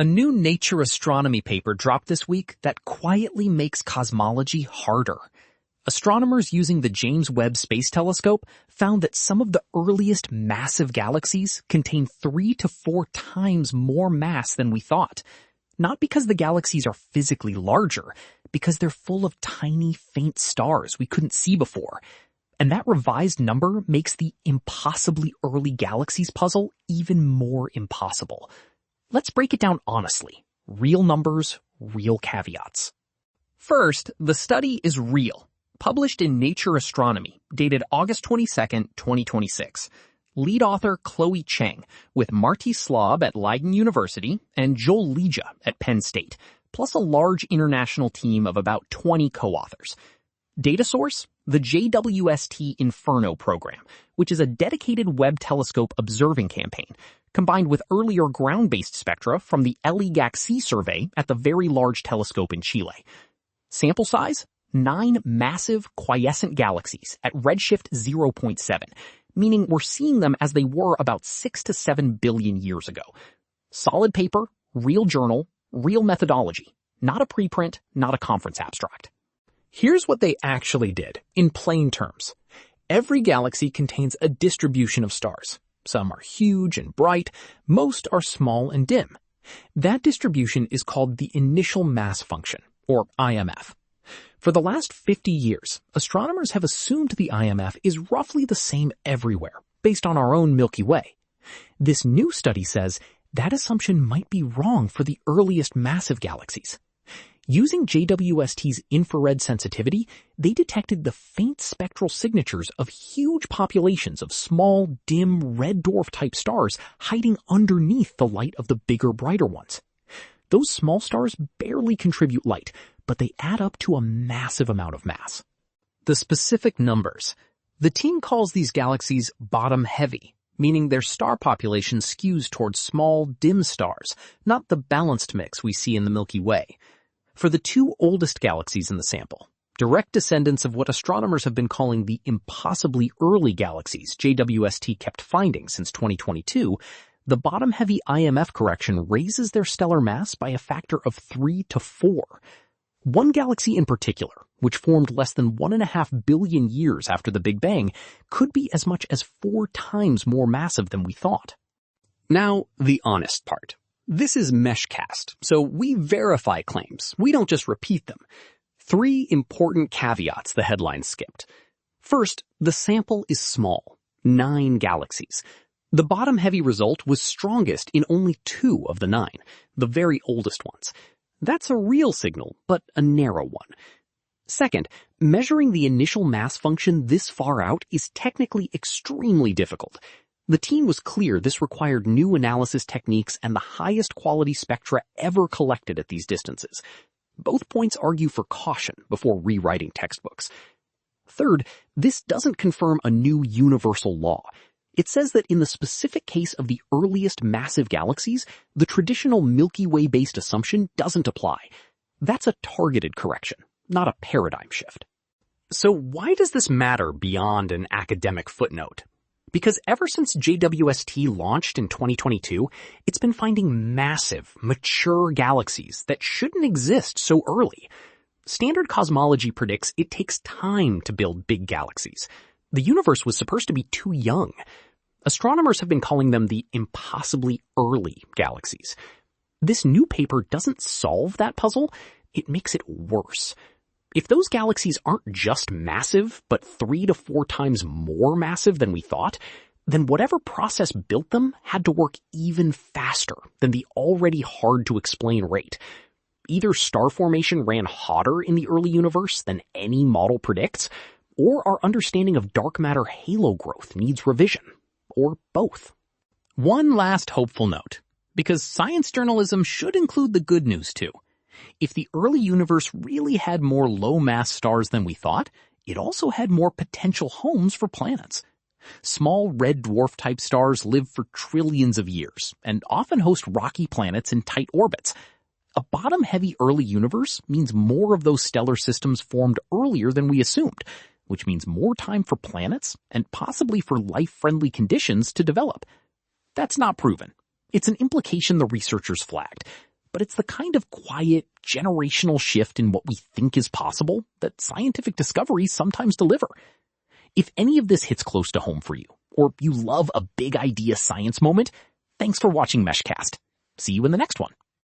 A new Nature Astronomy paper dropped this week that quietly makes cosmology harder. Astronomers using the James Webb Space Telescope found that some of the earliest massive galaxies contain 3 to 4 times more mass than we thought. Not because the galaxies are physically larger, because they're full of tiny, faint stars we couldn't see before. And that revised number makes the impossibly early galaxies puzzle even more impossible. Let's break it down honestly. Real numbers, real caveats. First, the study is real. Published in Nature Astronomy, dated August 22nd, 2026. Lead author Chloe Cheng, with Martje Slob at Leiden University and Joel Leja at Penn State, plus a large international team of about 20 co-authors. Data source? The JWST-IMFERNO program, which is a dedicated Webb telescope observing campaign, combined with earlier ground-based spectra from the LEGA-C survey at the Very Large Telescope in Chile. Sample size? 9 massive quiescent galaxies at redshift 0.7, meaning we're seeing them as they were about 6 to 7 billion years ago. Solid paper, real journal, real methodology. Not a preprint, not a conference abstract. Here's what they actually did, in plain terms. Every galaxy contains a distribution of stars. Some are huge and bright, most are small and dim. That distribution is called the initial mass function, or IMF. For the last 50 years, astronomers have assumed the IMF is roughly the same everywhere, based on our own Milky Way. This new study says that assumption might be wrong for the earliest massive galaxies. Using JWST's infrared sensitivity, they detected the faint spectral signatures of huge populations of small, dim, red dwarf-type stars hiding underneath the light of the bigger, brighter ones. Those small stars barely contribute light, but they add up to a massive amount of mass. The specific numbers. The team calls these galaxies bottom-heavy, meaning their star population skews towards small, dim stars, not the balanced mix we see in the Milky Way. For the 2 oldest galaxies in the sample, direct descendants of what astronomers have been calling the impossibly early galaxies JWST kept finding since 2022, the bottom-heavy IMF correction raises their stellar mass by a factor of 3 to 4. One galaxy in particular, which formed less than 1.5 billion years after the Big Bang, could be as much as 4 times more massive than we thought. Now, the honest part. This is Meshcast, so we verify claims. We don't just repeat them. 3 important caveats the headline skipped. First, the sample is small. 9 galaxies. The bottom-heavy result was strongest in only 2 of the 9, the very oldest ones. That's a real signal, but a narrow one. Second, measuring the initial mass function this far out is technically extremely difficult. The team was clear this required new analysis techniques and the highest quality spectra ever collected at these distances. Both points argue for caution before rewriting textbooks. Third, this doesn't confirm a new universal law. It says that in the specific case of the earliest massive galaxies, the traditional Milky Way-based assumption doesn't apply. That's a targeted correction, not a paradigm shift. So why does this matter beyond an academic footnote? Because ever since JWST launched in 2022, it's been finding massive, mature galaxies that shouldn't exist so early. Standard cosmology predicts it takes time to build big galaxies. The universe was supposed to be too young. Astronomers have been calling them the impossibly early galaxies. This new paper doesn't solve that puzzle, it makes it worse. If those galaxies aren't just massive, but 3 to 4 times more massive than we thought, then whatever process built them had to work even faster than the already hard-to-explain rate. Either star formation ran hotter in the early universe than any model predicts, or our understanding of dark matter halo growth needs revision, or both. One last hopeful note, because science journalism should include the good news too. If the early universe really had more low-mass stars than we thought, it also had more potential homes for planets. Small red dwarf-type stars live for trillions of years and often host rocky planets in tight orbits. A bottom-heavy early universe means more of those stellar systems formed earlier than we assumed, which means more time for planets and possibly for life-friendly conditions to develop. That's not proven. It's an implication the researchers flagged. but it's the kind of quiet, generational shift in what we think is possible that scientific discoveries sometimes deliver. If any of this hits close to home for you, or you love a big idea science moment, thanks for watching Meshcast. See you in the next one.